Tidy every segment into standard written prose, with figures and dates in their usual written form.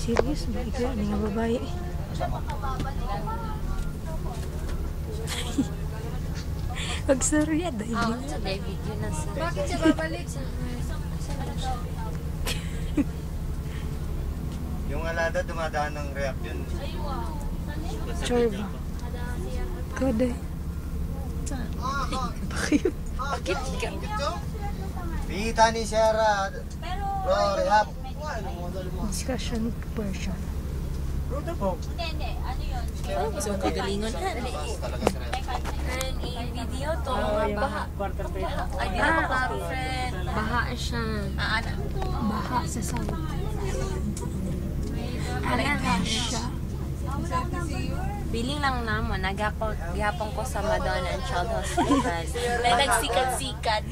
Serious ba? Ikaw, ano nga babae? Pag-sorry, dahil. Sa David, yun na sa... Bakit siya babalik? Yung alada dumadaan ng react yun. Sure ba? Ikaw, dahil. Bakit? Bakit ka? Pita ni Sarah. Bro, rehab. Discussion version. Hindi. Ano yun? So, kagalingon na. Talaga sa react. And video to, baha. Ay, di na ako friend. Baha siya. Baha sa sound. Ano siya? Biling lang naman, naghapon ko sa Madonna and Child Hospital. Na nagsikat-sikat.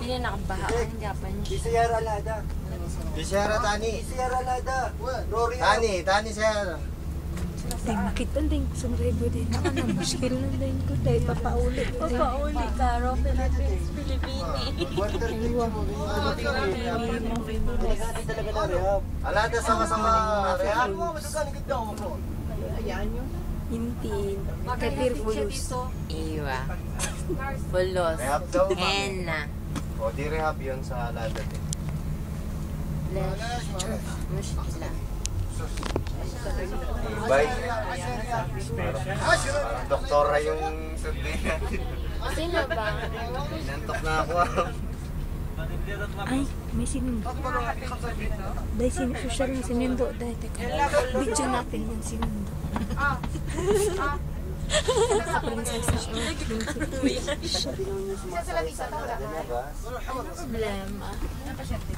Biling nakabaha ang Japan. Sierra alada. Di Sarah Tani. Sierra alada. Tani Sarah. Dahil makita din ko sa rebo din. Ano, muskil na din ko. Dahil papauli. Papauli ka, Ro, Philippines, Pilipini. Alada sama-sama rehab. Hintin. Kapir pulos. Iwa. Bulos. Rehab daw. Henna. O di rehab yun sa alada din. Muskila. Bye. Parang doktora yung sundin natin. Sino ba? Nantok na ako. Ay, may sinundo. Dahil social na sinundo. Dahil teka. Video natin yung sinundo. Problema.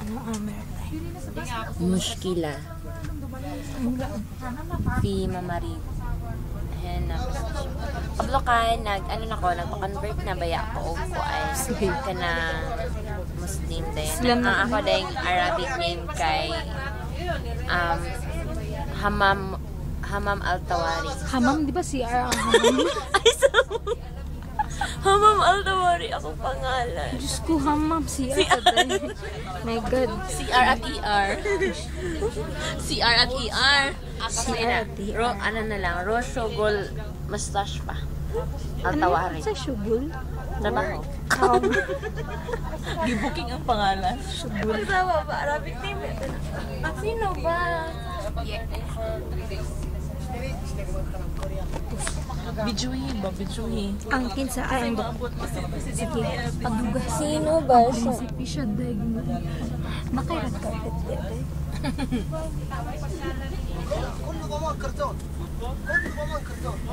Ano amer tayo? Muskila. Fi mamari. Henna. Pablo ka, nagpa-convert na baya ko ay ka na Muslim din. Ako dahil Arabic name kay Hamam Al-Tawari. Hamam, di ba si R ang hamam? Ay, Hamam Al-Tawari ako pangalan. Diyos ko, hamam si R. My God. CR at ER. CR at ER. Ako CR at ER. ano na lang, Roshogol mustache pa. Al-Tawari. Ano sa Shugul? Trabaho. Di-booking ang pangalan. Shugul. Masama ba? Arabic name. Sino ba? Bijuhi ba? Bijuhi. Ang kinsa ay ang sige, pagdugas. Sino ba siya? Prinsipi siya dahil makairat ka.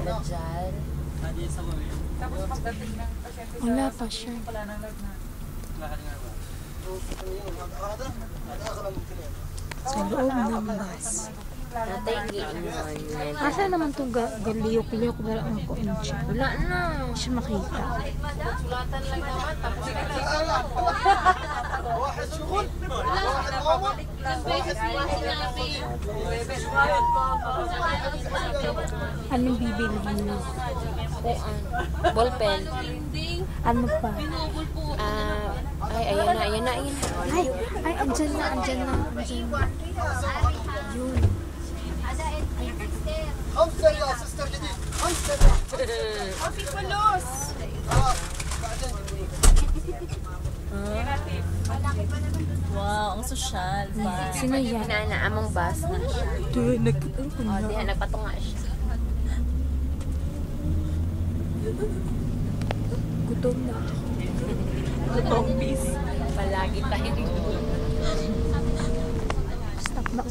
Dajjal. Wala pa siya. Sa loob ng bus. Natay giingon. Asa naman itong galiyok-liyok na lang ako siya. Wala na. Siya makita. Anong bibilihin mo? Ballpen. Ano pa? Ayan na. Ay, andyan na. Yun. Hamster ya, sister jadid. Hamster. Happy Palos! Wow, ang sosyal. Sino yan? Among bus na siya. Doon, Diyan, nagpatunga siya. gutom na. Gutom bis. Palagi tayo. Stop na.